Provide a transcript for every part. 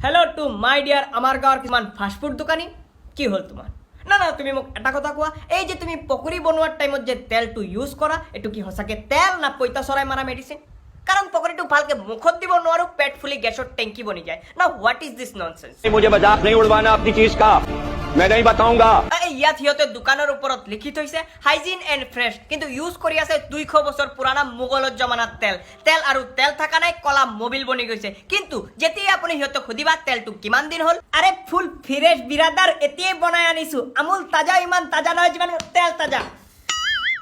hello to my dear आमार गाँवर किमान fast food দোকানী কি হল তোমার না না তুমি মোক এটা কথা কোৱা এই যে তুমি পকৰি বনোৱাৰ টাইমত যে তেলটো ইউজ কৰা এটো কি হসাকে তেল না পইতা চৰাই মাৰা মেডিসিন কাৰণ পকৰিটো ভালকে মুখত দিব নোৱাৰো পেট ফুলি গ্যাসৰ টেংকি বনি যায় না হোৱাট ইজ দিস ননসেন্স मुझे मजाक नहीं उड़वाना अपनी चीज का मैं नहीं बताऊंगा ইয়াত সিহঁতে দোকানৰ ওপৰত লিখি থৈছে হাইজিন এণ্ড ফ্ৰেছ কিন্তু ইউজ কৰি আছে 200 বছৰ পুৰাণা মোগলৰ জমানাৰ তেল আৰু তেল থাকা নাই কলা মোবিল বনি গৈছে কিন্তু যেতিয়া আপুনি সিহঁতক সুধিবা তেলটো কিমান দিন হ'ল আৰে ফুল ফ্ৰেছ বিৰাদাৰ এতিয়াই বনাই আনিছো আমুল তাজা ইমান তাজা নহয় যিমান তেল তাজা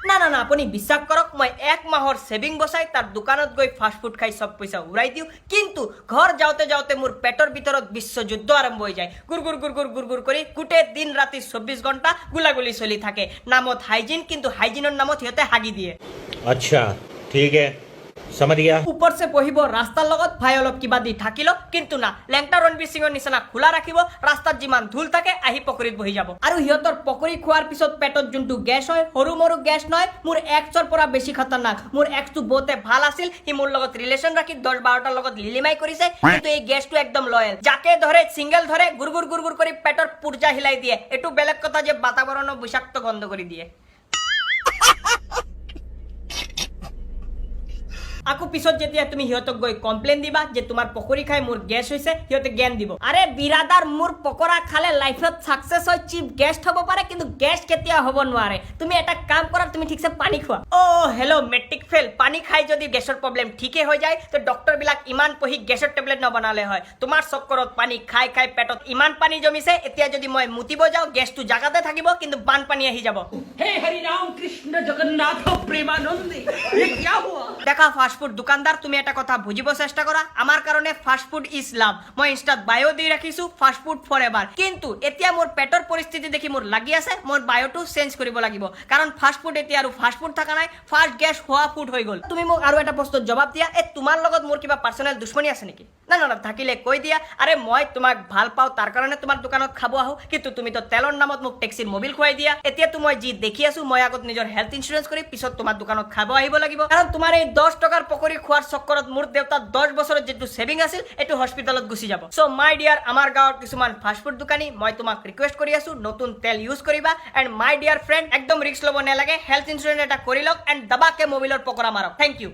না না না আপুনি বিশ্বাস কৰক মই এক মাহৰ সেভিং বসাই তাৰ দোকানত গৈ ফাস্ট ফুড খাই সব পইচা উৰাই দিও কিন্তু ঘৰ যাওতে যাওতে মোৰ পেটৰ ভিতৰত বিশ্বযুদ্ধ আৰম্ভ হৈ যায় গুৰ কৰি কুটে দিন ৰাতি 24 ঘণ্টা গুলাগুলি চলি থাকে নামত হাইজিন কিন্তু হাইজিনৰ নামত হিয়তে হাগি দিয়ে अच्छा ठीक है समझ गया ऊपर से পহিব ৰাস্তাৰ লগত ভাই অলপ কিবা দি থাকিলো কিন্তু না লেংটা ৰণবীৰ সিংৰ নিচিনা খোলা ৰাখিব ৰাস্তাত যিমান ধুল থাকে আহি পকৰিত বহি যাব আৰু হিয়তৰ পকৰি খোৱাৰ পিছত পেটত যোনটো গ্যাস হয় সৰু মৰু গ্যাস নহয় মোৰ এক্সৰ পৰা বেছি খতৰনাক মোৰ এক্সটো বহুতে ভাল আছিল হি মোৰ লগত ৰিলেশন ৰাখি 10-12টাৰ লগত লিলিমাই কৰিছে কিন্তু এই গ্যাসটো একদম লয়েল যাকে ধৰে সিঙ্গেল ধৰে গুৰ কৰি পেটৰ পুৰজা হিলাই দিয়ে এটো বেলেগ কথা যে বাতাবৰণৰ বিষাক্ত গন্ধ কৰি দিয়ে আকো পিছত যেতিয়া তুমি হিয়তক গৈ কমপ্লেইন দিবা যে তোমাৰ পকৰি খাই মোৰ গ্যাস হৈছে হিয়তে জ্ঞান দিব আৰে বিৰাদাৰ মোৰ পকৰা খালে লাইফত সাকসেস হয় চিপ গ্যাস হ'ব পাৰে কিন্তু গ্যাস কেতিয়া হ'ব নোৱাৰে তুমি এটা কাম কৰা তুমি ঠিকছে পানী খোৱা ও হেল্ল মেট্ৰিক ফেল পানী খাই যদি গ্যাসৰ প্ৰবলেম ঠিকে হৈ যায় তো ডক্টৰ বিলাক ইমান পহি গ্যাসৰ টেবলেট নবনালে হয় তোমাৰ চক্কৰত পানী খাই খাই পেটত ইমান পানী জমিছে এতিয়া যদি মই মুতিব যাও গ্যাসটো জাগাতে থাকিব কিন্তু বান পানী আহি যাব हे हरि राम कृष्ण जगन्नाथ प्रेमानंद ये क्या हुआ দেখা ফাস্টফুড দোকানদার তুমি এটা কথা বুঝিব চেষ্টা কৰা আমাৰ কাৰণে ফাস্টফুড ইজ লাভ মই ইনস্টাত বায়ো দি ৰাখিছো ফাস্টফুড ফৰএভাৰ কিন্তু এতিয়া মোৰ পেটৰ পৰিস্থিতি দেখি মোৰ লাগি আছে মোৰ বায়োটো চেঞ্জ কৰিব লাগিব কাৰণ ফাস্টফুড এতিয়া আৰু ফাস্টফুড থাকা নাই ফাস্ট গ্যাস হোৱা ফুড হৈ গল তুমি মোক আৰু এটা প্ৰশ্নৰ জবাব দিয়া এ তোমাৰ লগত মোর কিবা পার্সোনাল দুশ্মনী আছে নেকি না না না থাকিলে কৈ দিয়া আরে মই তোমাক ভাল পাও তার কারণে তোমার দোকানত খাব আহো কিন্তু তুমি তো তেলৰ নামত মোক ট্যাক্সিৰ মোবিল খুৱাই দিয়া এতিয়া তো মই জি দেখি আছো মই আগত নিজৰ হেলথ ইন্সুৰেন্স কৰি পিছত তোমাৰ দোকানত খাব আহিব লাগিব কাৰণ তোমাৰ এই 10 টকাৰ পকৰি খোৱাৰ চক্কৰত মোৰ দেউতা 10 বছৰৰ যেটো সেভিং আছিল এটো হস্পিটালত গুছি যাব সো মাই ডিয়াৰ আমাৰ গাঁৱৰ কিছুমান ফাস্টফুড দোকানী মই তোমাক ৰিকুৱেষ্ট কৰি আছো নতুন তেল ইউজ কৰিবা এন্ড মাই ডিয়াৰ ফ্ৰেন্ড একদম ৰিস্ক লব নালাগে হেলথ ইন্সুৰেন্স এটা কৰি লওক এন্ড দবাকে মোবিলৰ পকৰা মাৰক থ্যাংক ইউ